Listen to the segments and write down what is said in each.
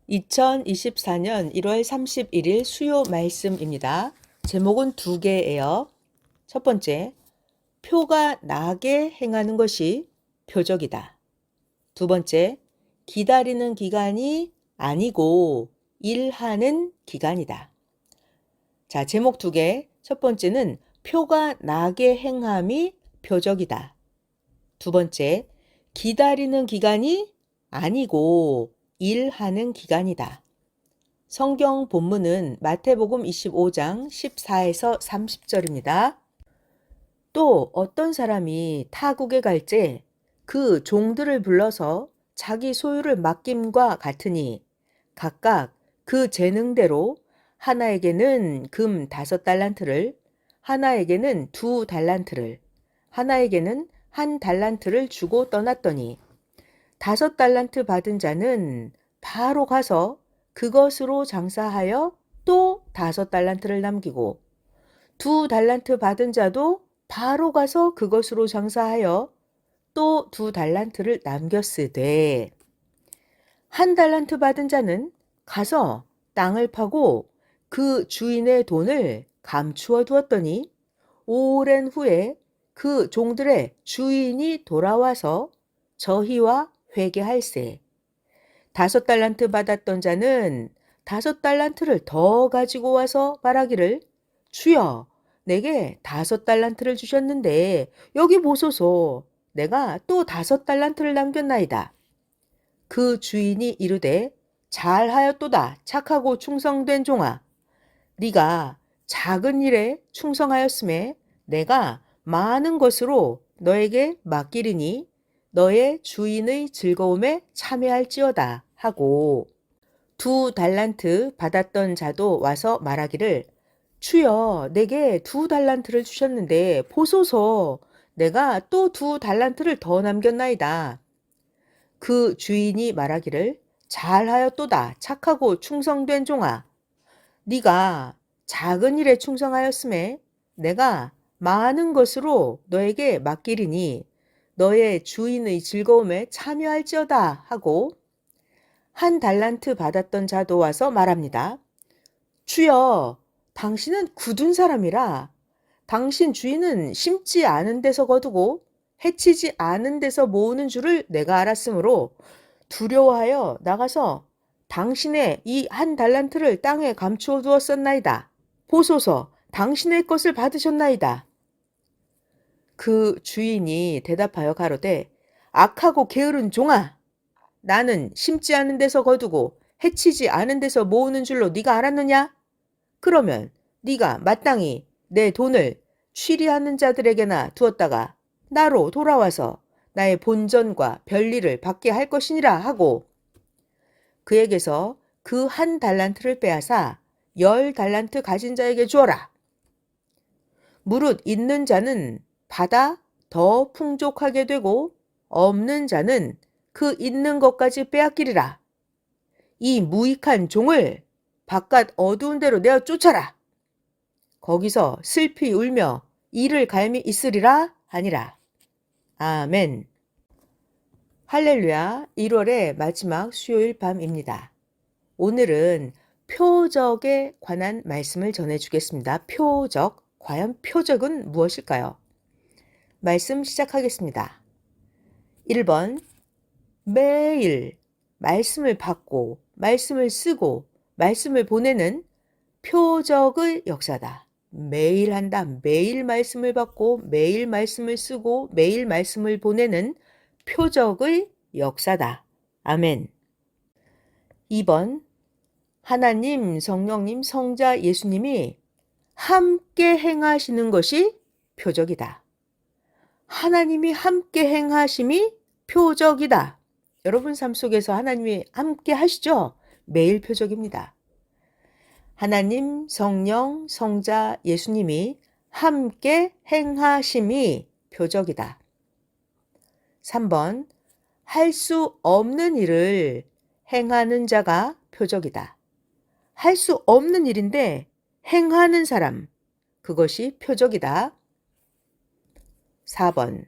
2024년 1월 31일 수요 말씀입니다. 제목은 두 개예요. 첫 번째, 표가 나게 행하는 것이 표적이다. 두 번째, 기다리는 기간이 아니고 일하는 기간이다. 자, 제목 두 개. 첫 번째는 표가 나게 행함이 표적이다. 두 번째, 기다리는 기간이 아니고 일하는 기간이다. 성경 본문은 마태복음 25장 14에서 30절입니다. 또 어떤 사람이 타국에 갈 때 그 종들을 불러서 자기 소유를 맡김과 같으니 각각 그 재능대로 하나에게는 금 5달란트를, 하나에게는 2달란트를, 하나에게는 1달란트를 주고 떠났더니 5달란트 받은 자는 바로 가서 그것으로 장사하여 또 5달란트를 남기고 2달란트 받은 자도 바로 가서 그것으로 장사하여 또 2달란트를 남겼으되 1달란트 받은 자는 가서 땅을 파고 그 주인의 돈을 감추어 두었더니 오랜 후에 그 종들의 주인이 돌아와서 저희와 회개할세. 5달란트 받았던 자는 5달란트를 더 가지고 와서 말하기를 주여 내게 5달란트를 주셨는데 여기 보소서 내가 또 5달란트를 남겼나이다. 그 주인이 이르되 잘하였도다 착하고 충성된 종아 네가 작은 일에 충성하였음에 내가 많은 것으로 너에게 맡기리니 너의 주인의 즐거움에 참여할지어다 하고 2달란트 받았던 자도 와서 말하기를 주여 내게 2달란트를 주셨는데 보소서 내가 또 2달란트를 더 남겼나이다. 그 주인이 말하기를 잘하였도다 착하고 충성된 종아 네가 작은 일에 충성하였음에 내가 많은 것으로 너에게 맡기리니 너의 주인의 즐거움에 참여할지어다 하고 1달란트 받았던 자도 와서 말합니다. 주여 당신은 굳은 사람이라 당신 주인은 심지 않은 데서 거두고 해치지 않은 데서 모으는 줄을 내가 알았으므로 두려워하여 나가서 당신의 이 1달란트를 땅에 감추어 두었었나이다. 보소서 당신의 것을 받으셨나이다. 그 주인이 대답하여 가로되 악하고 게으른 종아 나는 심지 않은 데서 거두고 해치지 않은 데서 모으는 줄로 네가 알았느냐? 그러면 네가 마땅히 내 돈을 취리하는 자들에게나 두었다가 나로 돌아와서 나의 본전과 별리를 받게 할 것이니라 하고 그에게서 그 1달란트를 빼앗아 10달란트 가진 자에게 주어라. 무릇 있는 자는 받아 더 풍족하게 되고 없는 자는 그 있는 것까지 빼앗기리라. 이 무익한 종을 바깥 어두운 데로 내어 쫓아라. 거기서 슬피 울며 이를 갈미 있으리라 하니라. 아멘. 할렐루야. 1월의 마지막 수요일 밤입니다. 오늘은 표적에 관한 말씀을 전해주겠습니다. 표적. 과연 표적은 무엇일까요? 말씀 시작하겠습니다. 1번. 매일 말씀을 받고 말씀을 쓰고 말씀을 보내는 표적의 역사다. 매일 한다. 매일 말씀을 받고 매일 말씀을 쓰고 매일 말씀을 보내는 표적의 역사다. 아멘. 2번. 하나님, 성령님, 성자 예수님이 함께 행하시는 것이 표적이다. 하나님이 함께 행하심이 표적이다. 여러분 삶 속에서 하나님이 함께 하시죠? 매일 표적입니다. 하나님, 성령, 성자, 예수님이 함께 행하심이 표적이다. 3번, 할 수 없는 일을 행하는 자가 표적이다. 할 수 없는 일인데 행하는 사람, 그것이 표적이다. 4번,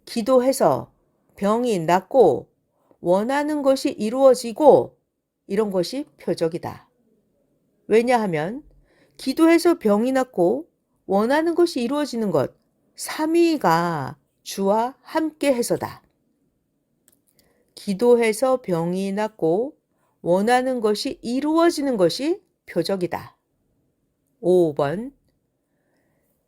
기도해서 병이 낫고 원하는 것이 이루어지고 이런 것이 표적이다. 왜냐하면 기도해서 병이 낫고 원하는 것이 이루어지는 것, 삼위가 주와 함께 해서다. 기도해서 병이 낫고 원하는 것이 이루어지는 것이 표적이다. 5번.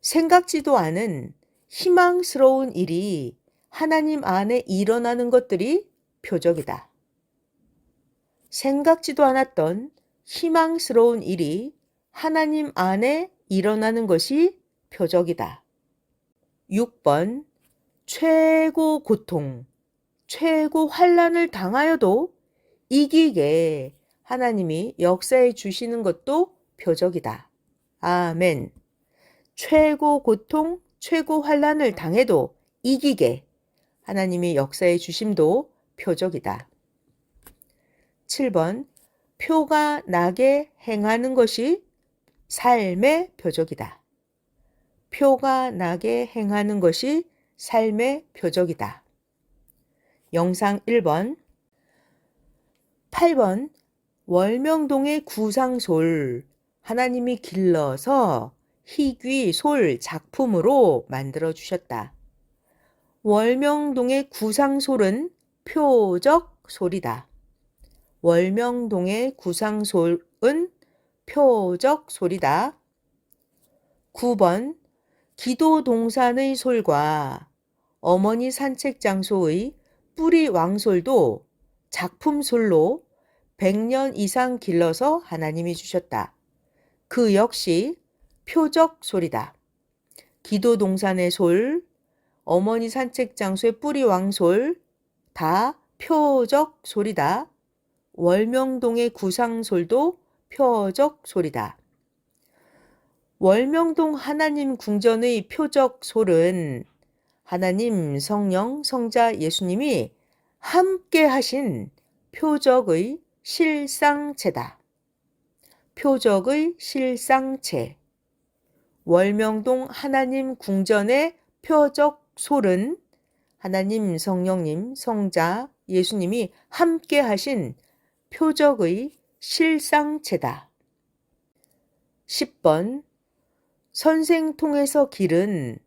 생각지도 않은 희망스러운 일이 하나님 안에 일어나는 것들이 표적이다. 생각지도 않았던 희망스러운 일이 하나님 안에 일어나는 것이 표적이다. 6번. 최고 고통, 최고 환난을 당하여도 이기게 하나님이 역사해 주시는 것도 표적이다. 아멘. 최고 고통, 최고 환난을 당해도 이기게 하나님이 역사해 주심도 표적이다. 7번. 표가 나게 행하는 것이 삶의 표적이다. 표가 나게 행하는 것이 삶의 표적이다. 영상 1번. 8번. 월명동의 구상솔 하나님이 길러서 희귀 솔 작품으로 만들어 주셨다. 월명동의 구상솔은 표적 솔이다. 월명동의 구상솔은 표적 솔이다. 9번. 기도 동산의 솔과 어머니 산책 장소의 뿌리 왕솔도 작품솔로 100년 이상 길러서 하나님이 주셨다. 그 역시 표적 솔이다. 기도 동산의 솔, 어머니 산책 장소의 뿌리 왕솔 다 표적 솔이다. 월명동의 구상솔도 표적 솔이다. 월명동 하나님 궁전의 표적 솔은 하나님, 성령, 성자 예수님이 함께 하신 표적의 실상체다. 표적의 실상체. 월명동 하나님 궁전의 표적 솔은 하나님, 성령님, 성자 예수님이 함께 하신 표적의 실상체다. 10번. 선생 통해서 기른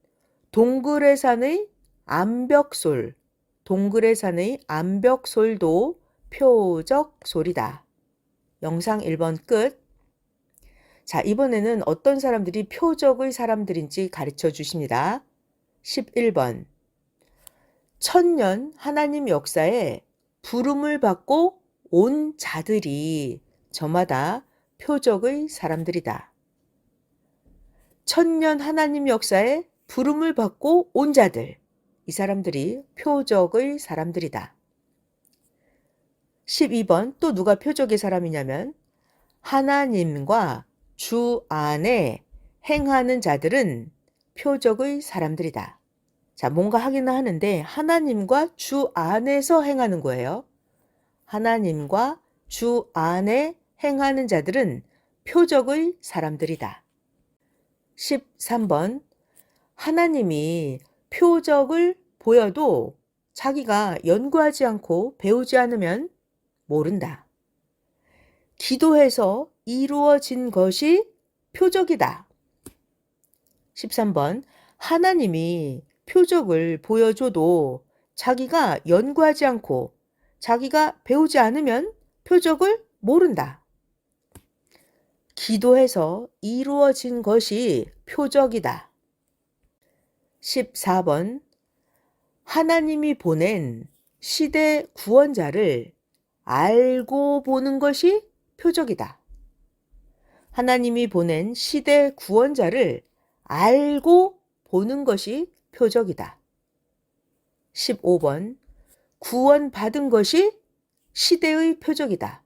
동그레산의 암벽솔, 동그레산의 암벽솔도 표적 솔이다. 영상 1번 끝. 자, 이번에는 어떤 사람들이 표적의 사람들인지 가르쳐 주십니다. 11번. 천년 하나님 역사에 부름을 받고 온 자들이 저마다 표적의 사람들이다. 천년 하나님 역사에 부름을 받고 온 자들, 이 사람들이 표적의 사람들이다. 12번. 또 누가 표적의 사람이냐면 하나님과 주 안에 행하는 자들은 표적의 사람들이다. 자, 뭔가 하기는 하는데 하나님과 주 안에서 행하는 거예요. 하나님과 주 안에 행하는 자들은 표적의 사람들이다. 13번. 하나님이 표적을 보여도 자기가 연구하지 않고 배우지 않으면 모른다. 기도해서 이루어진 것이 표적이다. 13번. 하나님이 표적을 보여줘도 자기가 연구하지 않고 자기가 배우지 않으면 표적을 모른다. 기도해서 이루어진 것이 표적이다. 14번. 하나님이 보낸 시대 구원자를 알고 보는 것이 표적이다. 하나님이 보낸 시대 구원자를 알고 보는 것이 표적이다. 15번. 구원받은 것이 시대의 표적이다.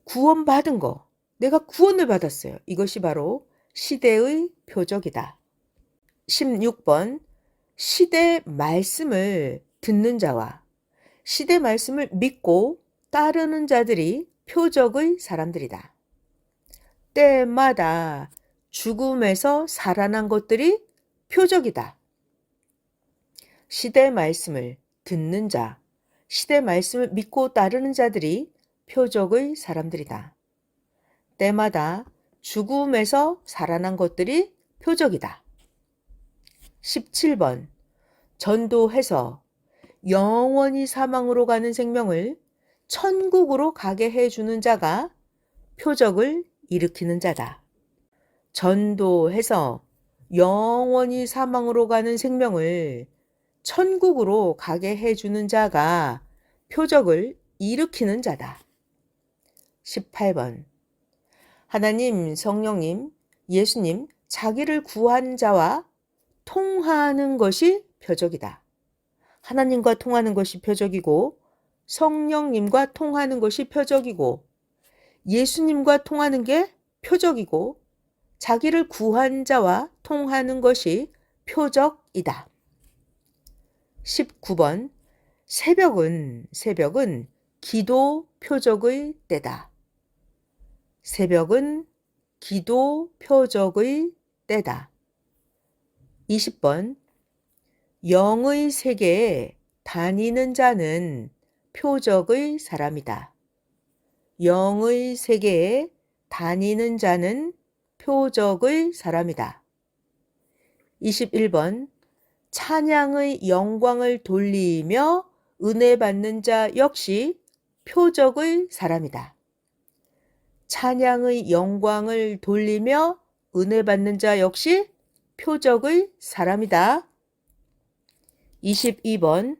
구원받은 거, 내가 구원을 받았어요. 이것이 바로 시대의 표적이다. 16번. 시대 말씀을 듣는 자와 시대 말씀을 믿고 따르는 자들이 표적의 사람들이다. 때마다 죽음에서 살아난 것들이 표적이다. 시대 말씀을 듣는 자, 시대 말씀을 믿고 따르는 자들이 표적의 사람들이다. 때마다 죽음에서 살아난 것들이 표적이다. 17번 전도해서 영원히 사망으로 가는 생명을 천국으로 가게 해주는 자가 표적을 일으키는 자다. 전도해서 영원히 사망으로 가는 생명을 천국으로 가게 해주는 자가 표적을 일으키는 자다. 18번 하나님, 성령님, 예수님, 자기를 구한 자와 통하는 것이 표적이다. 하나님과 통하는 것이 표적이고 성령님과 통하는 것이 표적이고 예수님과 통하는 게 표적이고 자기를 구한 자와 통하는 것이 표적이다. 19번 새벽은 기도 표적의 때다. 새벽은 기도 표적의 때다. 20번 영의 세계에 다니는 자는 표적의 사람이다. 영의 세계에 다니는 자는 표적의 사람이다. 21번 찬양의 영광을 돌리며 은혜 받는 자 역시 표적의 사람이다. 찬양의 영광을 돌리며 은혜 받는 자 역시 표적의 사람이다. 22번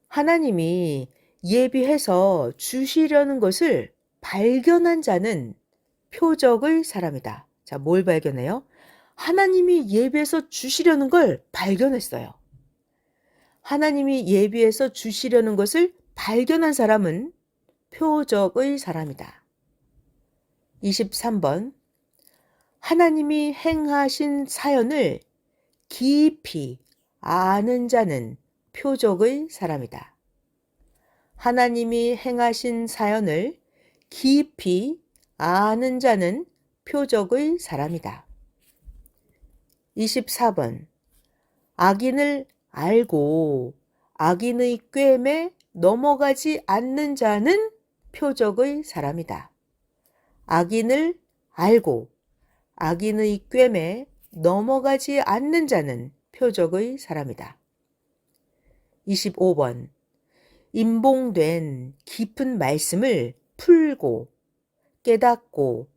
하나님이 예비해서 주시려는 것을 발견한 자는 표적의 사람이다. 자, 뭘 발견해요? 하나님이 예비해서 주시려는 걸 발견했어요. 하나님이 예비해서 주시려는 것을 발견한 사람은 표적의 사람이다. 23번 하나님이 행하신 사연을 깊이 아는 자는 표적의 사람이다. 하나님이 행하신 사연을 깊이 아는 자는 표적의 사람이다. 24번 악인을 알고 악인의 꾀에 넘어가지 않는 자는 표적의 사람이다. 악인을 알고 악인의 꾀에 넘어가지 않는 자는 표적의 사람이다. 25번 임봉된 깊은 말씀을 풀고 깨닫고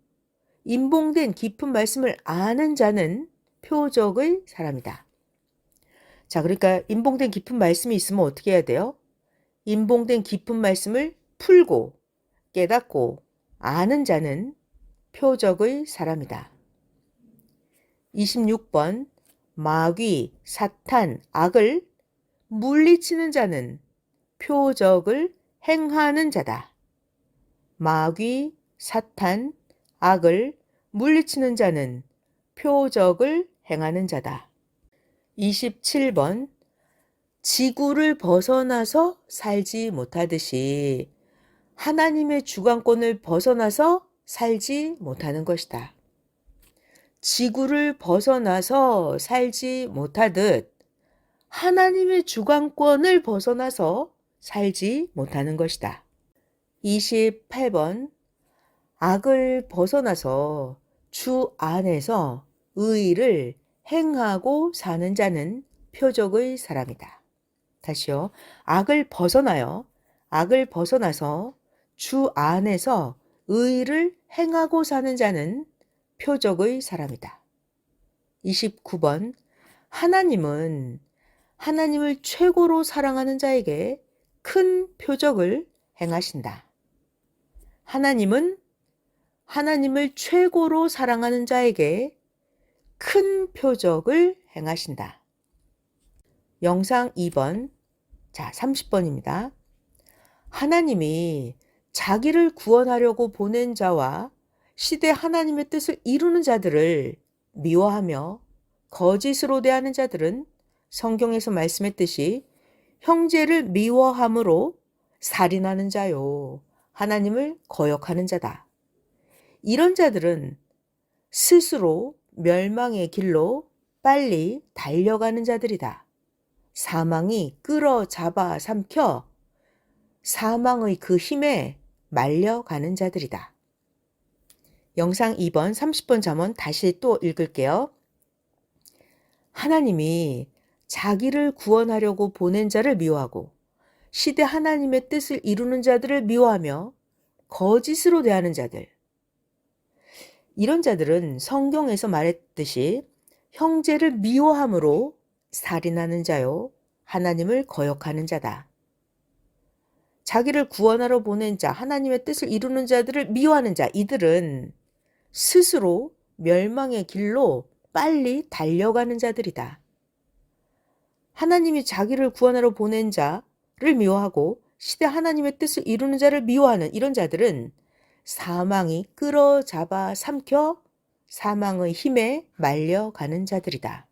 임봉된 깊은 말씀을 아는 자는 표적의 사람이다. 자, 그러니까 임봉된 깊은 말씀이 있으면 어떻게 해야 돼요? 임봉된 깊은 말씀을 풀고 깨닫고 아는 자는 표적의 사람이다. 26번 마귀, 사탄, 악을 물리치는 자는 표적을 행하는 자다. 마귀, 사탄, 악을 물리치는 자는 표적을 행하는 자다. 27번 지구를 벗어나서 살지 못하듯이 하나님의 주관권을 벗어나서 살지 못하는 것이다. 지구를 벗어나서 살지 못하듯 하나님의 주관권을 벗어나서 살지 못하는 것이다. 28번 악을 벗어나서 주 안에서 의를 행하고 사는 자는 표적의 사람이다. 다시요. 악을 벗어나요. 악을 벗어나서 주 안에서 의를 행하고 사는 자는 표적의 사람이다. 29번 하나님은 하나님을 최고로 사랑하는 자에게 큰 표적을 행하신다. 하나님은 하나님을 최고로 사랑하는 자에게 큰 표적을 행하신다. 영상 2번, 자 30번입니다. 하나님이 자기를 구원하려고 보낸 자와 시대 하나님의 뜻을 이루는 자들을 미워하며 거짓으로 대하는 자들은 성경에서 말씀했듯이 형제를 미워함으로 살인하는 자요. 하나님을 거역하는 자다. 이런 자들은 스스로 멸망의 길로 빨리 달려가는 자들이다. 사망이 끌어잡아 삼켜 사망의 그 힘에 말려가는 자들이다. 영상 2번 30번 잠언 다시 또 읽을게요. 하나님이 자기를 구원하려고 보낸 자를 미워하고 시대 하나님의 뜻을 이루는 자들을 미워하며 거짓으로 대하는 자들. 이런 자들은 성경에서 말했듯이 형제를 미워함으로 살인하는 자요, 하나님을 거역하는 자다. 자기를 구원하러 보낸 자, 하나님의 뜻을 이루는 자들을 미워하는 자, 이들은 스스로 멸망의 길로 빨리 달려가는 자들이다. 하나님이 자기를 구원하러 보낸 자를 미워하고 시대 하나님의 뜻을 이루는 자를 미워하는 이런 자들은 사망이 끌어잡아 삼켜 사망의 힘에 말려가는 자들이다.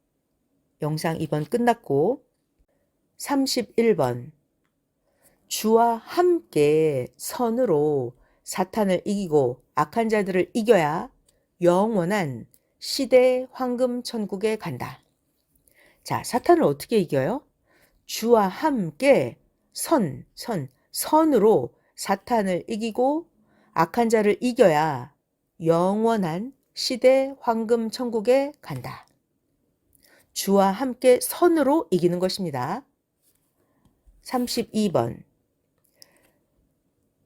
영상 2번 끝났고 31번 주와 함께 선으로 사탄을 이기고 악한 자들을 이겨야 영원한 시대 황금 천국에 간다. 자, 사탄을 어떻게 이겨요? 주와 함께 선으로 사탄을 이기고 악한 자를 이겨야 영원한 시대 황금 천국에 간다. 주와 함께 선으로 이기는 것입니다. 32번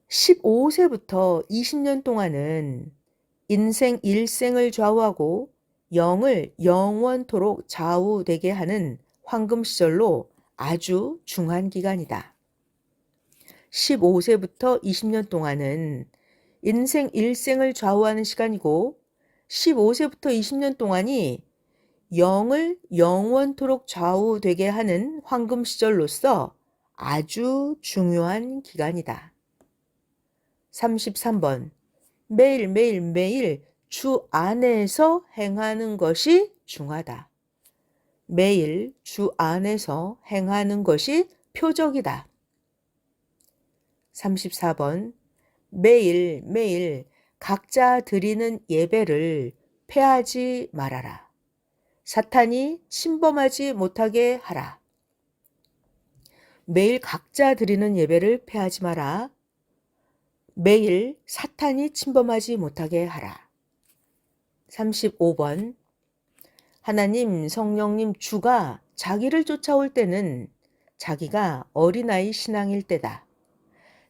15세부터 20년 동안은 인생 일생을 좌우하고 영을 영원토록 좌우되게 하는 황금 시절로 아주 중한 기간이다. 15세부터 20년 동안은 인생 일생을 좌우하는 시간이고 15세부터 20년 동안이 영을 영원토록 좌우되게 하는 황금 시절로서 아주 중요한 기간이다. 33번 매일 주 안에서 행하는 것이 중하다. 매일 주 안에서 행하는 것이 표적이다. 34번 매일 각자 드리는 예배를 패하지 말아라. 사탄이 침범하지 못하게 하라. 매일 각자 드리는 예배를 패하지 마라. 매일 사탄이 침범하지 못하게 하라. 35번 하나님, 성령님, 주가 자기를 쫓아올 때는 자기가 어린아이 신앙일 때다.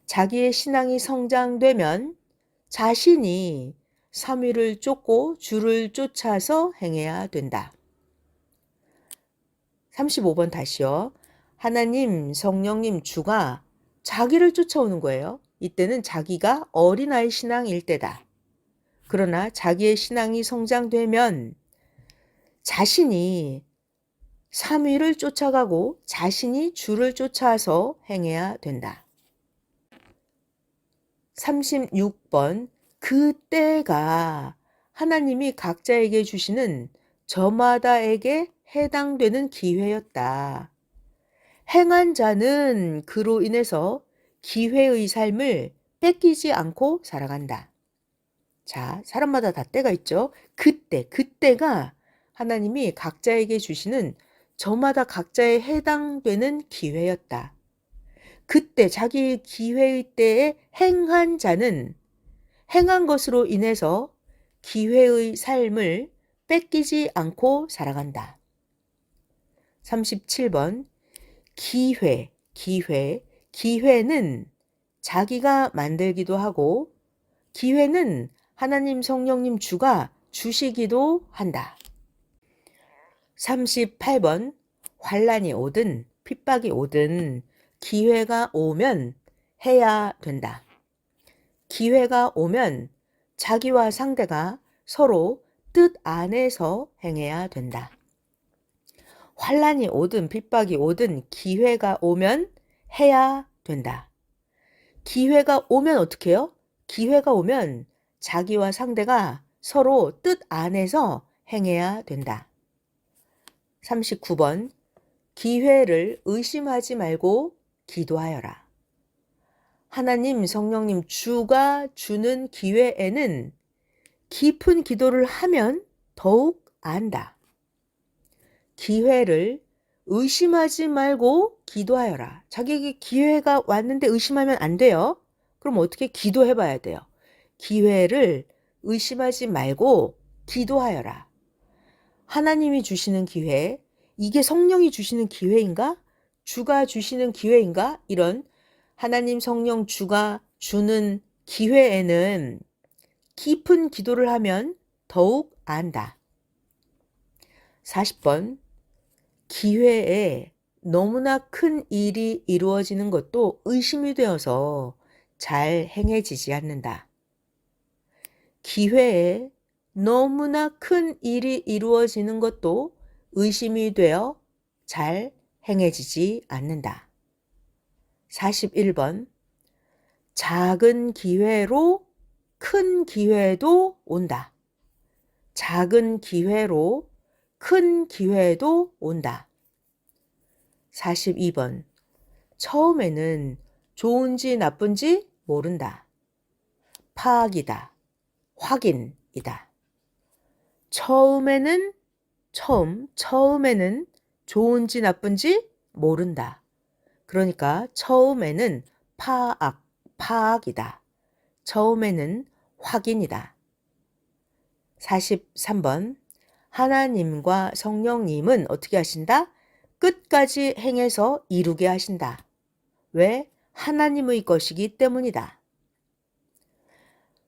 자기의 신앙이 성장되면 자신이 삼위를 쫓고 주를 쫓아서 행해야 된다. 35번 다시요. 하나님, 성령님, 주가 자기를 쫓아오는 거예요. 이때는 자기가 어린아이 신앙일 때다. 그러나 자기의 신앙이 성장되면 자신이 삼위를 쫓아가고 자신이 주를 쫓아서 행해야 된다. 36번 그때가 하나님이 각자에게 주시는 저마다에게 해당되는 기회였다. 행한 자는 그로 인해서 기회의 삶을 뺏기지 않고 살아간다. 자, 사람마다 다 때가 있죠. 그때가 하나님이 각자에게 주시는 저마다 각자에 해당되는 기회였다. 그때 자기 기회의 때에 행한 자는 행한 것으로 인해서 기회의 삶을 뺏기지 않고 살아간다. 37번 기회는 자기가 만들기도 하고 기회는 하나님, 성령님, 주가 주시기도 한다. 38번 환난이 오든 핍박이 오든 기회가 오면 해야 된다. 기회가 오면 자기와 상대가 서로 뜻 안에서 행해야 된다. 환난이 오든 핍박이 오든 기회가 오면 해야 된다. 기회가 오면 어떻게 해요? 기회가 오면 자기와 상대가 서로 뜻 안에서 행해야 된다. 39번 기회를 의심하지 말고 기도하여라. 하나님, 성령님, 주가 주는 기회에는 깊은 기도를 하면 더욱 안다. 기회를 의심하지 말고 기도하여라. 자기에게 기회가 왔는데 의심하면 안 돼요. 그럼 어떻게 기도해 봐야 돼요. 기회를 의심하지 말고 기도하여라. 하나님이 주시는 기회, 이게 성령이 주시는 기회인가? 주가 주시는 기회인가? 이런 하나님 성령 주가 주는 기회에는 깊은 기도를 하면 더욱 안다. 40번. 기회에 너무나 큰 일이 이루어지는 것도 의심이 되어서 잘 행해지지 않는다. 기회에 너무나 큰 일이 이루어지는 것도 의심이 되어 잘 행해지지 않는다. 41번. 작은 기회로 큰 기회도 온다. 작은 기회로 큰 기회도 온다. 42번. 처음에는 좋은지 나쁜지 모른다. 파악이다. 확인이다. 처음에는 좋은지 나쁜지 모른다. 그러니까 처음에는 파악이다. 처음에는 확인이다. 43번. 하나님과 성령님은 어떻게 하신다? 끝까지 행해서 이루게 하신다. 왜? 하나님의 것이기 때문이다.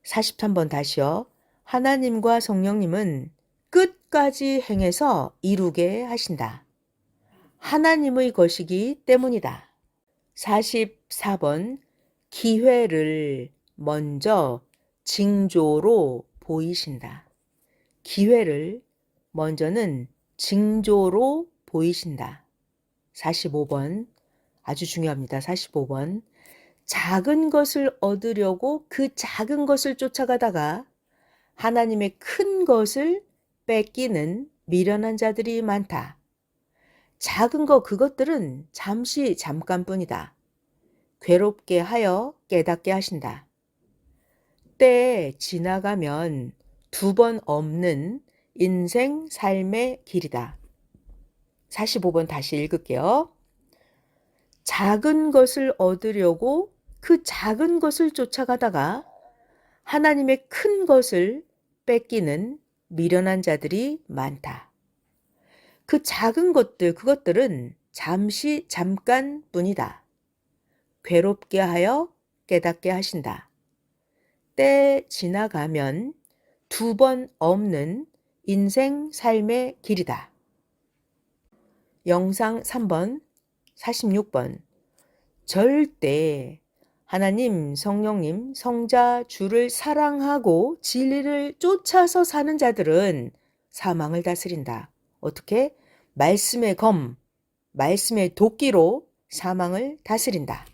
43번 다시요. 하나님과 성령님은 끝까지 행해서 이루게 하신다. 하나님의 것이기 때문이다. 44번. 기회를 먼저 징조로 보이신다. 기회를 먼저는 징조로 보이신다. 45번. 아주 중요합니다. 45번. 작은 것을 얻으려고 그 작은 것을 쫓아가다가 하나님의 큰 것을 뺏기는 미련한 자들이 많다. 작은 거 그것들은 잠깐뿐이다. 괴롭게 하여 깨닫게 하신다. 때에 지나가면 두 번 없는 인생 삶의 길이다. 45번 다시 읽을게요. 작은 것을 얻으려고 그 작은 것을 쫓아가다가 하나님의 큰 것을 뺏기는 미련한 자들이 많다. 그 작은 것들, 그것들은 잠깐뿐이다. 괴롭게 하여 깨닫게 하신다. 때 지나가면 두 번 없는 인생 삶의 길이다. 영상 3번, 46번. 절대 하나님, 성령님, 성자, 주를 사랑하고 진리를 쫓아서 사는 자들은 사망을 다스린다. 어떻게? 말씀의 검, 말씀의 도끼로 사망을 다스린다.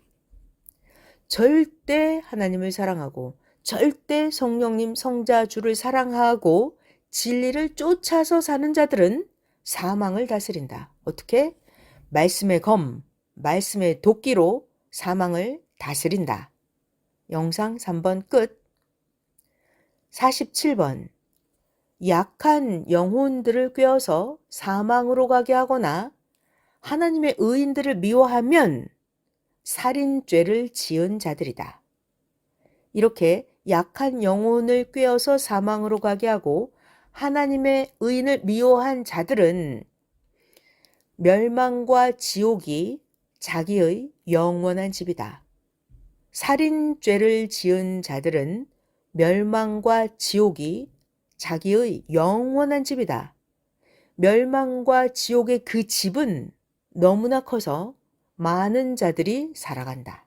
절대 하나님을 사랑하고 절대 성령님, 성자, 주를 사랑하고 진리를 쫓아서 사는 자들은 사망을 다스린다. 어떻게? 말씀의 검, 말씀의 도끼로 사망을 다스린다. 영상 3번 끝. 47번. 약한 영혼들을 꿰어서 사망으로 가게 하거나 하나님의 의인들을 미워하면 살인죄를 지은 자들이다. 이렇게 약한 영혼을 꿰어서 사망으로 가게 하고 하나님의 의인을 미워한 자들은 멸망과 지옥이 자기의 영원한 집이다. 살인죄를 지은 자들은 멸망과 지옥이 자기의 영원한 집이다. 멸망과 지옥의 그 집은 너무나 커서 많은 자들이 살아간다.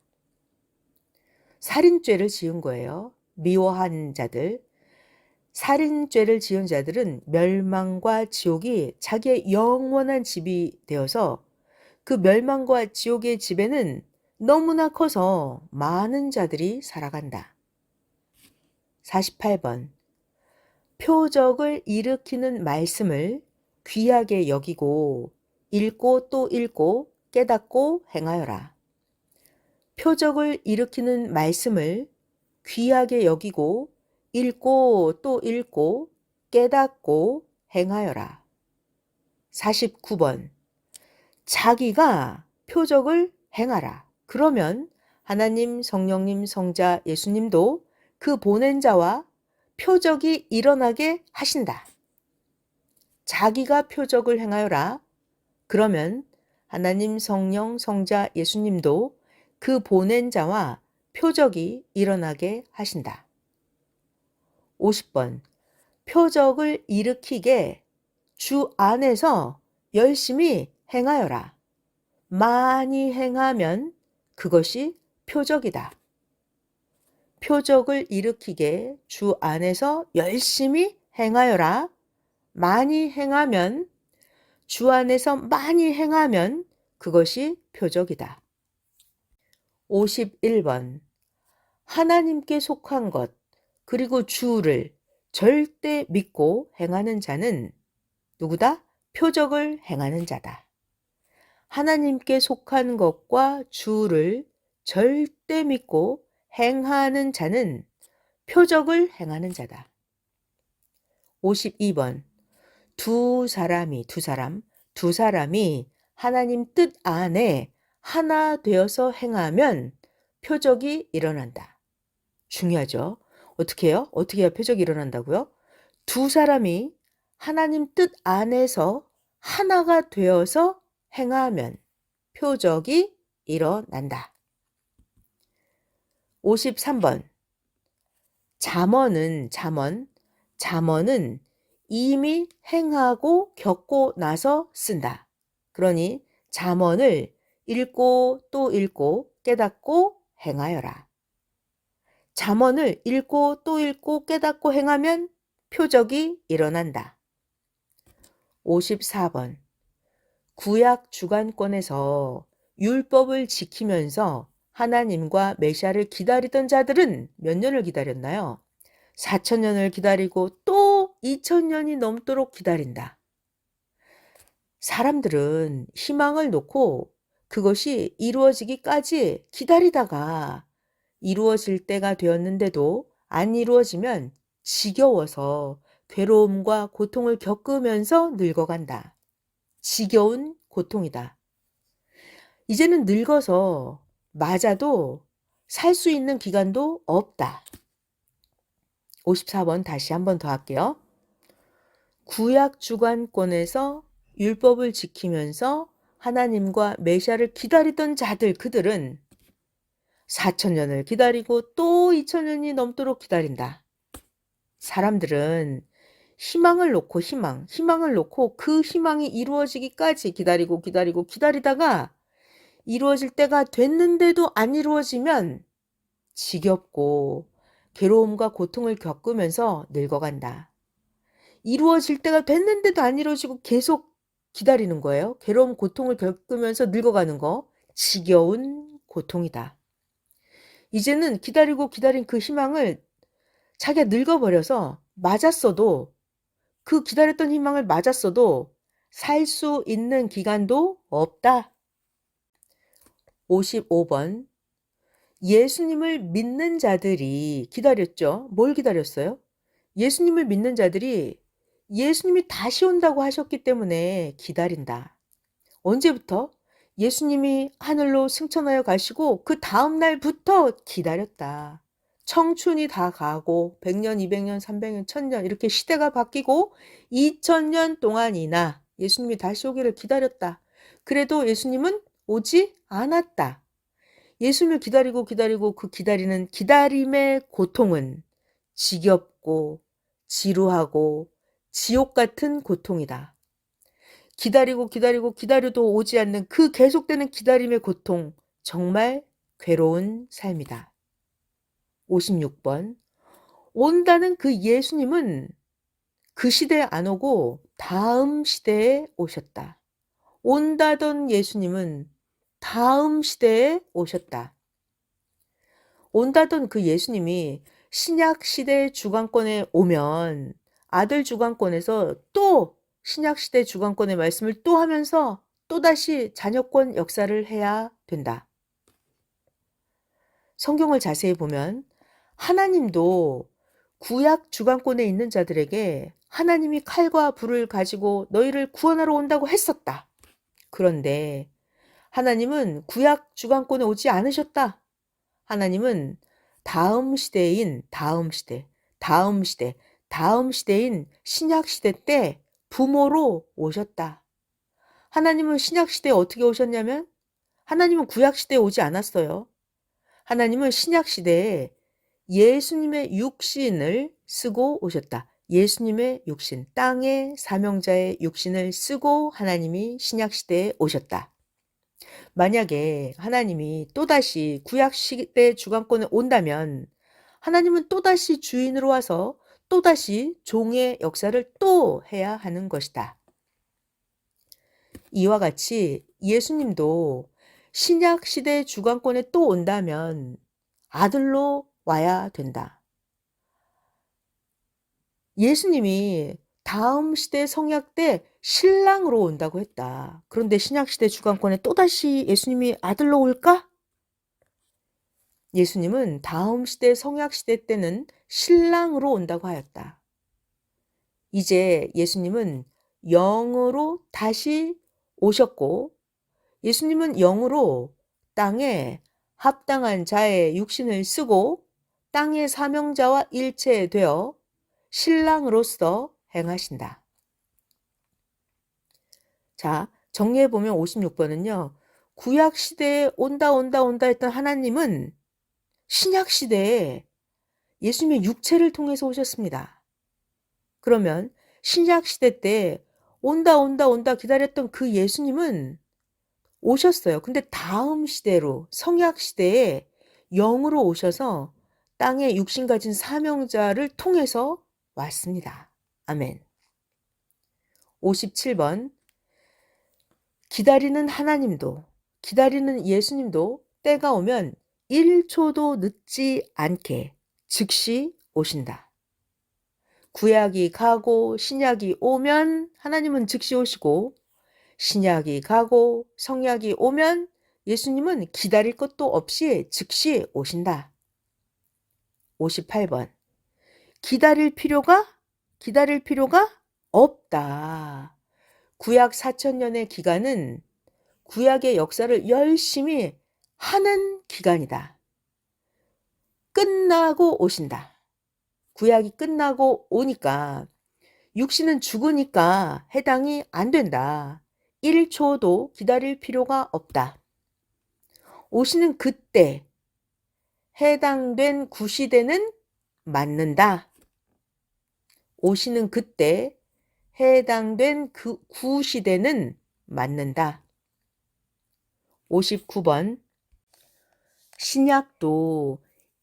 살인죄를 지은 거예요. 미워한 자들. 살인죄를 지은 자들은 멸망과 지옥이 자기의 영원한 집이 되어서 그 멸망과 지옥의 집에는 너무나 커서 많은 자들이 살아간다. 48번. 표적을 일으키는 말씀을 귀하게 여기고 읽고 또 읽고 깨닫고 행하여라. 표적을 일으키는 말씀을 귀하게 여기고 읽고 또 읽고 깨닫고 행하여라. 49번. 자기가 표적을 행하라. 그러면 하나님, 성령님, 성자, 예수님도 그 보낸 자와 표적이 일어나게 하신다. 자기가 표적을 행하여라. 그러면 하나님, 성령, 성자, 예수님도 그 보낸 자와 표적이 일어나게 하신다. 50번. 표적을 일으키게 주 안에서 열심히 행하여라. 많이 행하면 그것이 표적이다. 표적을 일으키게 주 안에서 열심히 행하여라. 많이 행하면, 주 안에서 많이 행하면 그것이 표적이다. 51번. 하나님께 속한 것, 그리고 주를 절대 믿고 행하는 자는 누구다? 표적을 행하는 자다. 하나님께 속한 것과 주를 절대 믿고 행하는 자는 표적을 행하는 자다. 52번. 두 사람이 하나님 뜻 안에 하나 되어서 행하면 표적이 일어난다. 중요하죠. 어떻게 해요? 어떻게 해야 표적이 일어난다고요? 두 사람이 하나님 뜻 안에서 하나가 되어서 행하면 표적이 일어난다. 53번. 잠언은 이미 행하고 겪고 나서 쓴다. 그러니 잠언을 읽고 또 읽고 깨닫고 행하여라. 잠언을 읽고 또 읽고 깨닫고 행하면 표적이 일어난다. 54번. 구약 주관권에서 율법을 지키면서 하나님과 메시아를 기다리던 자들은 몇 년을 기다렸나요? 4,000년을 기다리고 또 2,000년이 넘도록 기다린다. 사람들은 희망을 놓고 그것이 이루어지기까지 기다리다가 이루어질 때가 되었는데도 안 이루어지면 지겨워서 괴로움과 고통을 겪으면서 늙어간다. 지겨운 고통이다. 이제는 늙어서 맞아도 살 수 있는 기간도 없다. 54번 다시 한 번 더 할게요. 구약 주관권에서 율법을 지키면서 하나님과 메시아를 기다리던 자들, 그들은 4,000년을 기다리고 또 2,000년이 넘도록 기다린다. 사람들은 희망을 놓고 그 희망이 이루어지기까지 기다리다가 이루어질 때가 됐는데도 안 이루어지면 지겹고 괴로움과 고통을 겪으면서 늙어간다. 이루어질 때가 됐는데도 안 이루어지고 계속 기다리는 거예요. 괴로움, 고통을 겪으면서 늙어가는 거. 지겨운 고통이다. 이제는 기다린 그 희망을 자기가 늙어버려서 맞았어도, 그 기다렸던 희망을 맞았어도 살 수 있는 기간도 없다. 55번. 예수님을 믿는 자들이 기다렸죠. 뭘 기다렸어요? 예수님을 믿는 자들이 예수님이 다시 온다고 하셨기 때문에 기다린다. 언제부터? 예수님이 하늘로 승천하여 가시고 그 다음 날부터 기다렸다. 청춘이 다 가고 100년, 200년, 300년, 1000년 이렇게 시대가 바뀌고 2000년 동안이나 예수님이 다시 오기를 기다렸다. 그래도 예수님은 오지 않았다. 예수님을 기다리고 그 기다리는 기다림의 고통은 지겹고 지루하고 지옥 같은 고통이다. 기다려도 오지 않는 그 계속되는 기다림의 고통, 정말 괴로운 삶이다. 56번. 온다는 그 예수님은 그 시대에 안 오고 다음 시대에 오셨다. 온다던 예수님은 다음 시대에 오셨다. 온다던 그 예수님이 신약 시대 주관권에 오면 아들 주관권에서 또 신약 시대 주관권의 말씀을 또 하면서 또다시 자녀권 역사를 해야 된다. 성경을 자세히 보면 하나님도 구약 주관권에 있는 자들에게 하나님이 칼과 불을 가지고 너희를 구원하러 온다고 했었다. 그런데 하나님은 구약 주관권에 오지 않으셨다. 하나님은 다음 시대인 다음 시대인 신약 시대 때 부모로 오셨다. 하나님은 신약 시대에 어떻게 오셨냐면 하나님은 구약 시대에 오지 않았어요. 하나님은 신약 시대에 예수님의 육신을 쓰고 오셨다. 예수님의 육신, 땅의 사명자의 육신을 쓰고 하나님이 신약 시대에 오셨다. 만약에 하나님이 또다시 구약 시대 주관권에 온다면 하나님은 또다시 주인으로 와서 또다시 종의 역사를 또 해야 하는 것이다. 이와 같이 예수님도 신약 시대 주관권에 또 온다면 아들로 와야 된다. 예수님이 다음 시대 성약 때 신랑으로 온다고 했다. 그런데 신약 시대 주관권에 또다시 예수님이 아들로 올까? 예수님은 다음 시대 성약 시대 때는 신랑으로 온다고 하였다. 이제 예수님은 영으로 다시 오셨고 예수님은 영으로 땅에 합당한 자의 육신을 쓰고 땅의 사명자와 일체되어 신랑으로서 행하신다. 자, 정리해보면 56번은요. 구약 시대에 온다 했던 하나님은 신약 시대에 예수님의 육체를 통해서 오셨습니다. 그러면 신약 시대 때 온다 기다렸던 그 예수님은 오셨어요. 근데 다음 시대로 성약 시대에 영으로 오셔서 땅에 육신 가진 사명자를 통해서 왔습니다. 아멘. 57번 기다리는 하나님도 기다리는 예수님도 때가 오면 1초도 늦지 않게 즉시 오신다. 구약이 가고 신약이 오면 하나님은 즉시 오시고 신약이 가고 성약이 오면 예수님은 기다릴 것도 없이 즉시 오신다. 58번 기다릴 필요가 없다. 구약 4,000년의 기간은 구약의 역사를 열심히 하는 기간이다. 끝나고 오신다. 구약이 끝나고 오니까 육신은 죽으니까 해당이 안 된다. 1초도 기다릴 필요가 없다. 오시는 그때 해당된 구시대는 맞는다. 오시는 그때 해당된 그 구시대는 맞는다. 59번 신약도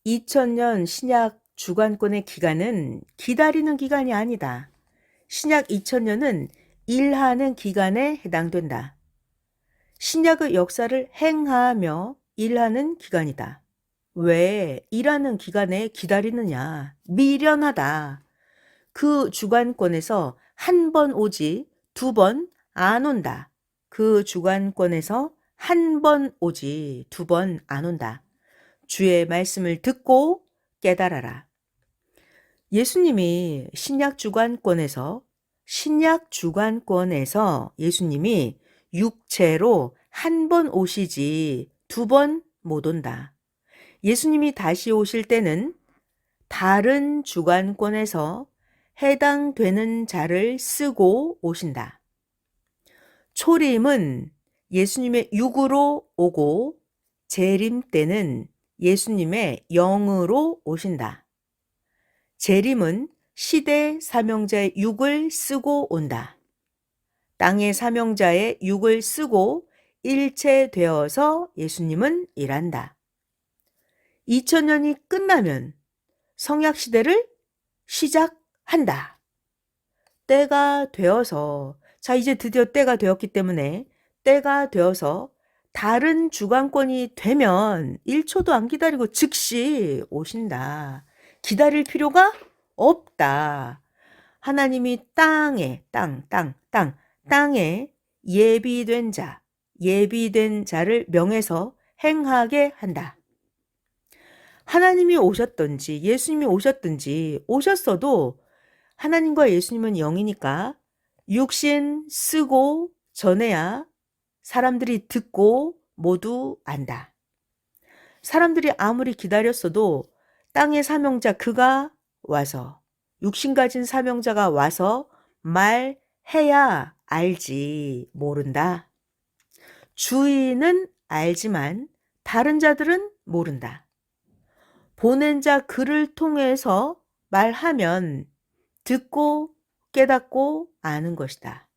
2000년 신약 주관권의 기간은 기다리는 기간이 아니다. 신약 2000년은 일하는 기간에 해당된다. 신약의 역사를 행하며 일하는 기간이다. 왜 일하는 기간에 기다리느냐? 미련하다. 그 주관권에서 한 번 오지 2번 안 온다. 그 주관권에서 한 번 오지 2번 안 온다. 주의 말씀을 듣고 깨달아라. 예수님이 신약 주관권에서 예수님이 육체로 한 번 오시지 2번 못 온다. 예수님이 다시 오실 때는 다른 주관권에서 해당되는 자를 쓰고 오신다. 초림은 예수님의 육으로 오고 재림 때는 예수님의 영으로 오신다. 재림은 시대 사명자의 육을 쓰고 온다. 땅의 사명자의 육을 쓰고 일체되어서 예수님은 일한다. 2000년이 끝나면 성약시대를 시작한다. 때가 되어서 이제 드디어 때가 되었기 때문에 때가 되어서 다른 주관권이 되면 1초도 안 기다리고 즉시 오신다. 기다릴 필요가 없다. 하나님이 땅에 예비된 자를 명해서 행하게 한다. 하나님이 오셨든지 예수님이 오셨어도 하나님과 예수님은 영이니까 육신 쓰고 전해야 사람들이 듣고 모두 안다. 사람들이 아무리 기다렸어도 땅의 사명자 그가 와서, 육신 가진 사명자가 와서 말해야 알지 모른다. 주인은 알지만 다른 자들은 모른다. 보낸 자 그를 통해서 말하면 듣고 깨닫고 아는 것이다.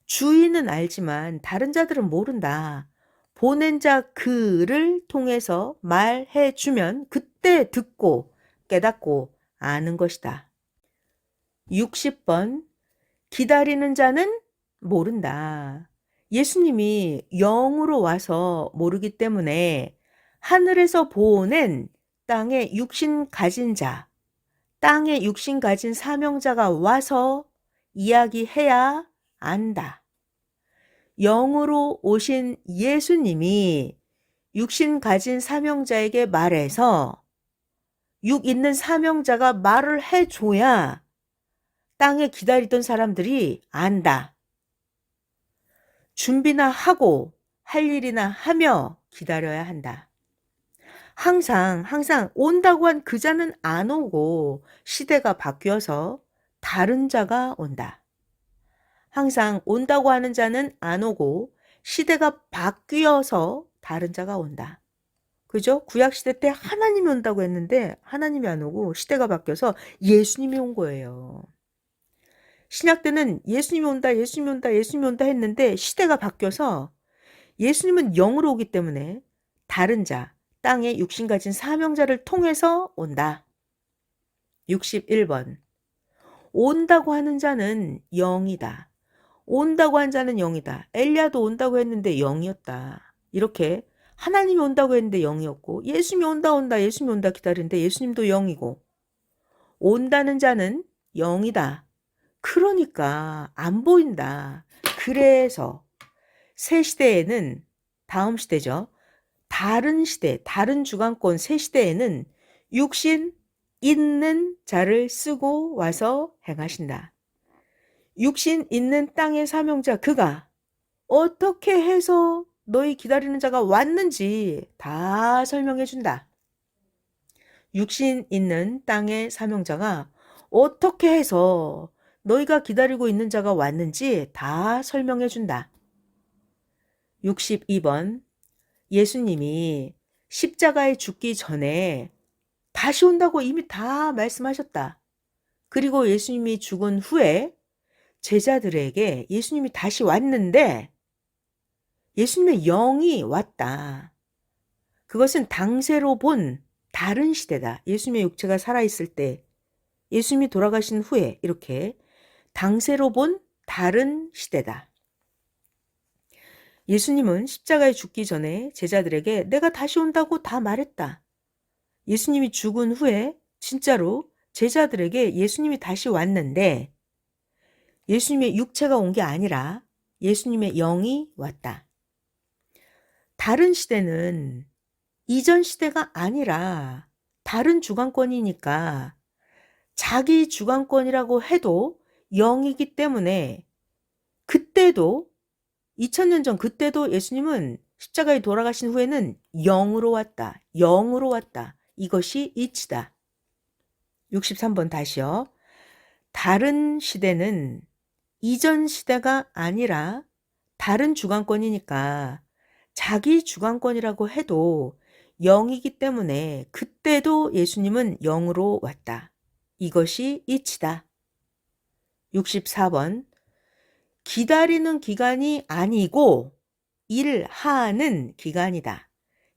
주인은 알지만 다른 자들은 모른다. 보낸 자 그를 통해서 말해 주면 그때 듣고 깨닫고 아는 것이다. 60번 기다리는 자는 모른다. 예수님이 영으로 와서 모르기 때문에 하늘에서 보낸 땅에 육신 가진 자, 땅에 육신 가진 사명자가 와서 이야기해야 안다. 영으로 오신 예수님이 육신 가진 사명자에게 말해서 육 있는 사명자가 말을 해줘야 땅에 기다리던 사람들이 안다. 준비나 하고 할 일이나 하며 기다려야 한다. 항상 온다고 한 그 자는 안 오고 시대가 바뀌어서 다른 자가 온다. 항상 온다고 하는 자는 안 오고 시대가 바뀌어서 다른 자가 온다. 그죠? 구약시대 때 하나님이 온다고 했는데 하나님이 안 오고 시대가 바뀌어서 예수님이 온 거예요. 신약 때는 예수님이 온다 했는데 시대가 바뀌어서 예수님은 영으로 오기 때문에 다른 자, 땅에 육신 가진 사명자를 통해서 온다. 61번 온다고 하는 자는 영이다. 온다고 한 자는 영이다. 엘리야도 온다고 했는데 영이었다. 이렇게 하나님이 온다고 했는데 영이었고 예수님이 예수님이 온다 기다리는데 예수님도 영이고 온다는 자는 영이다. 그러니까 안 보인다. 그래서 새 시대에는 다음 시대죠. 다른 시대, 다른 주관권 새 시대에는 육신 있는 자를 쓰고 와서 행하신다. 육신 있는 땅의 사명자 그가 어떻게 해서 너희 기다리는 자가 왔는지 다 설명해 준다. 육신 있는 땅의 사명자가 어떻게 해서 너희가 기다리고 있는 자가 왔는지 다 설명해 준다. 62번 예수님이 십자가에 죽기 전에 다시 온다고 이미 다 말씀하셨다. 그리고 예수님이 죽은 후에 제자들에게 예수님이 다시 왔는데 예수님의 영이 왔다. 그것은 당세로 본 다른 시대다. 예수님의 육체가 살아있을 때 예수님이 돌아가신 후에 이렇게 당세로 본 다른 시대다. 예수님은 십자가에 죽기 전에 제자들에게 내가 다시 온다고 다 말했다. 예수님이 죽은 후에 진짜로 제자들에게 예수님이 다시 왔는데 예수님의 육체가 온 게 아니라 예수님의 영이 왔다. 다른 시대는 이전 시대가 아니라 다른 주관권이니까 자기 주관권이라고 해도 영이기 때문에 그때도 2000년 전 그때도 예수님은 십자가에 돌아가신 후에는 영으로 왔다. 영으로 왔다. 이것이 이치다. 63번 다시요. 다른 시대는 이전 시대가 아니라 다른 주관권이니까 자기 주관권이라고 해도 영이기 때문에 그때도 예수님은 영으로 왔다. 이것이 이치다. 64번 기다리는 기간이 아니고 일하는 기간이다.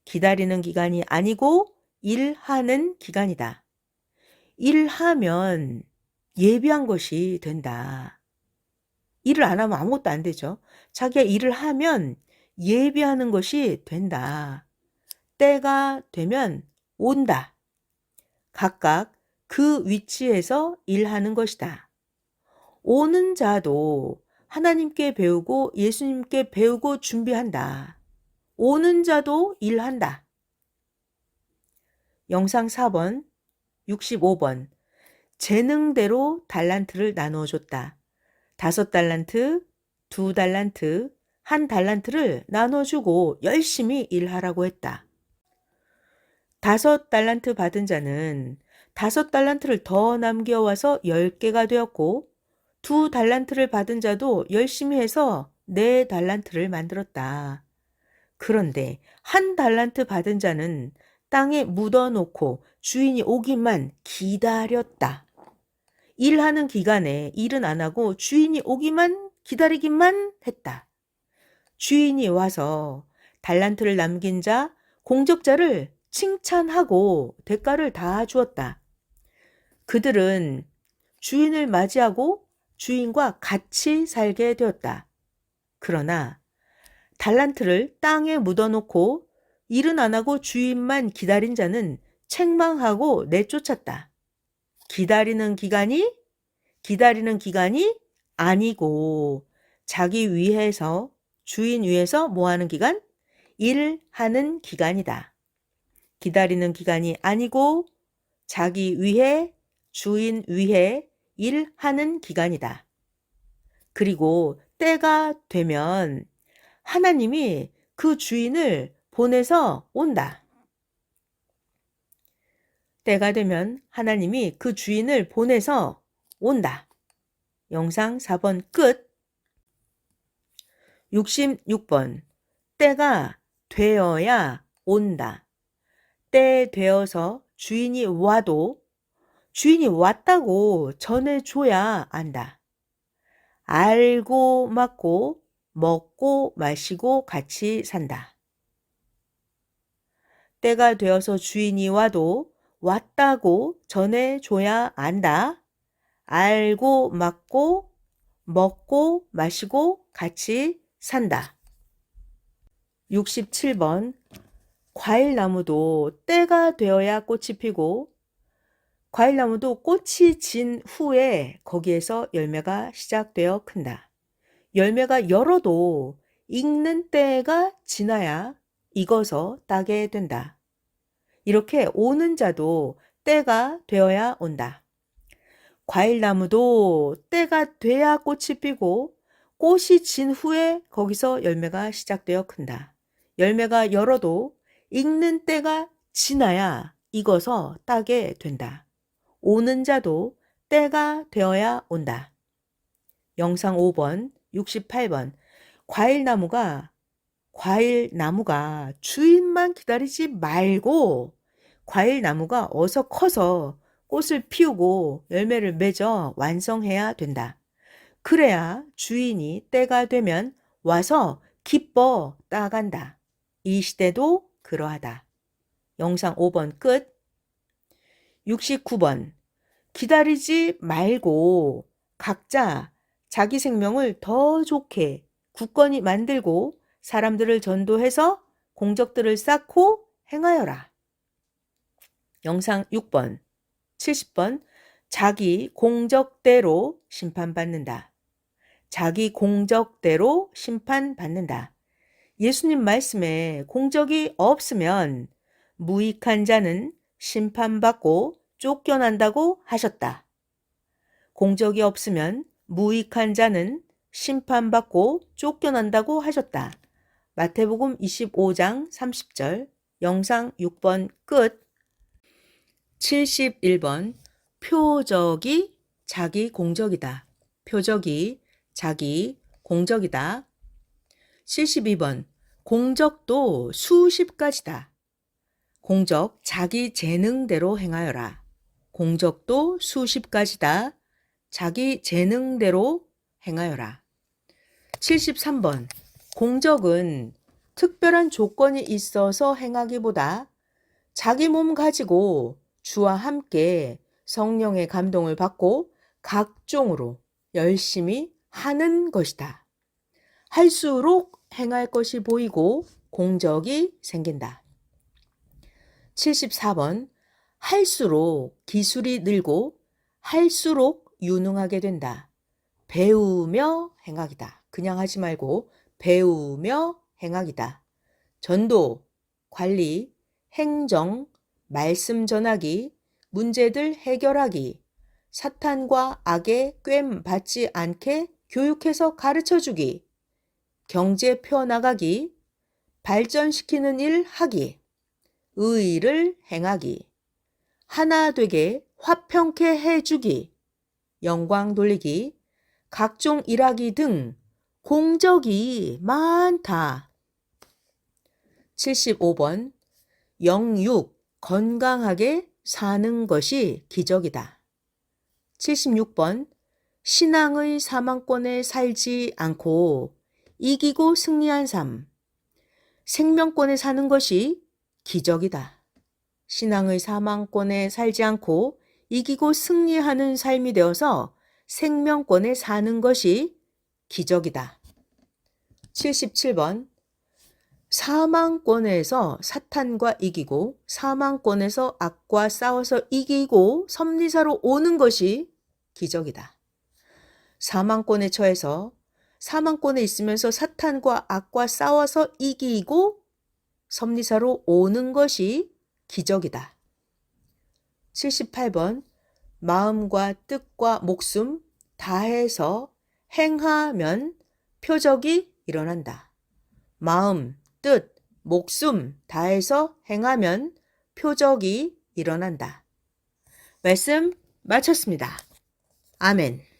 기다리는 기간이 아니고 일하는 기간이다. 일하면 예비한 것이 된다. 일을 안 하면 아무것도 안 되죠. 자기가 일을 하면 예비하는 것이 된다. 때가 되면 온다. 각각 그 위치에서 일하는 것이다. 오는 자도 하나님께 배우고 예수님께 배우고 준비한다. 오는 자도 일한다. 영상 4번, 65번 재능대로 달란트를 나누어 줬다. 5달란트, 2달란트, 1달란트를 나눠주고 열심히 일하라고 했다. 5달란트 받은 자는 5달란트를 더 남겨와서 10개가 되었고 2달란트를 받은 자도 열심히 해서 4달란트를 만들었다. 그런데 1달란트 받은 자는 땅에 묻어놓고 주인이 오기만 기다렸다. 일하는 기간에 일은 안 하고 주인이 오기만 기다리기만 했다. 주인이 와서 달란트를 남긴 자, 공적자를 칭찬하고 대가를 다 주었다. 그들은 주인을 맞이하고 주인과 같이 살게 되었다. 그러나 달란트를 땅에 묻어놓고 일은 안 하고 주인만 기다린 자는 책망하고 내쫓았다. 기다리는 기간이 아니고 자기 위해서 주인 위해서 뭐 하는 기간? 일하는 기간이다. 기다리는 기간이 아니고 자기 위해 주인 위해 일하는 기간이다. 그리고 때가 되면 하나님이 그 주인을 보내서 온다. 때가 되면 하나님이 그 주인을 보내서 온다. 영상 4번 끝. 66번. 때가 되어야 온다. 때 되어서 주인이 와도 주인이 왔다고 전해줘야 안다. 알고 맞고 먹고 마시고 같이 산다. 때가 되어서 주인이 와도 왔다고 전해줘야 안다. 알고 맞고 먹고 마시고 같이 산다. 67번. 과일나무도 때가 되어야 꽃이 피고 과일나무도 꽃이 진 후에 거기에서 열매가 시작되어 큰다. 열매가 열어도 익는 때가 지나야 익어서 따게 된다. 이렇게 오는 자도 때가 되어야 온다. 과일나무도 때가 돼야 꽃이 피고 꽃이 진 후에 거기서 열매가 시작되어 큰다. 열매가 열어도 익는 때가 지나야 익어서 따게 된다. 오는 자도 때가 되어야 온다. 영상 5번, 68번. 과일나무가 주인만 기다리지 말고 과일나무가 어서 커서 꽃을 피우고 열매를 맺어 완성해야 된다. 그래야 주인이 때가 되면 와서 기뻐 따간다. 이 시대도 그러하다. 영상 5번 끝. 69번. 기다리지 말고 각자 자기 생명을 더 좋게 굳건히 만들고 사람들을 전도해서 공적들을 쌓고 행하여라. 영상 6번. 70번. 자기 공적대로 심판받는다. 자기 공적대로 심판받는다. 예수님 말씀에 공적이 없으면 무익한 자는 심판받고 쫓겨난다고 하셨다. 공적이 없으면 무익한 자는 심판받고 쫓겨난다고 하셨다. 마태복음 25장 30절. 영상 6번 끝. 71번. 표적이 자기 공적이다. 표적이 자기 공적이다. 72번. 공적도 수십 가지다. 공적 자기 재능대로 행하여라. 공적도 수십 가지다. 자기 재능대로 행하여라. 73번. 공적은 특별한 조건이 있어서 행하기보다 자기 몸 가지고 주와 함께 성령의 감동을 받고 각종으로 열심히 하는 것이다. 할수록 행할 것이 보이고 공적이 생긴다. 74번. 할수록 기술이 늘고 할수록 유능하게 된다. 배우며 행하기다. 그냥 하지 말고 배우며 행하기다. 전도, 관리, 행정, 말씀 전하기, 문제들 해결하기, 사탄과 악에 꿰임 받지 않게 교육해서 가르쳐주기, 경제 펴나가기, 발전시키는 일 하기, 의를 행하기, 하나 되게 화평케 해주기, 영광 돌리기, 각종 일하기 등 공적이 많다. 75번 영육 건강하게 사는 것이 기적이다. 76번 신앙의 사망권에 살지 않고 이기고 승리한 삶, 생명권에 사는 것이 기적이다. 신앙의 사망권에 살지 않고 이기고 승리하는 삶이 되어서 생명권에 사는 것이 기적이다. 77번 사망권에서 사탄과 이기고 사망권에서 악과 싸워서 이기고 섭리사로 오는 것이 기적이다. 사망권에 처해서 사망권에 있으면서 사탄과 악과 싸워서 이기고 섭리사로 오는 것이 기적이다. 78번 마음과 뜻과 목숨 다해서 행하면 표적이 일어난다. 마음, 뜻, 목숨 다해서 행하면 표적이 일어난다. 말씀 마쳤습니다. 아멘.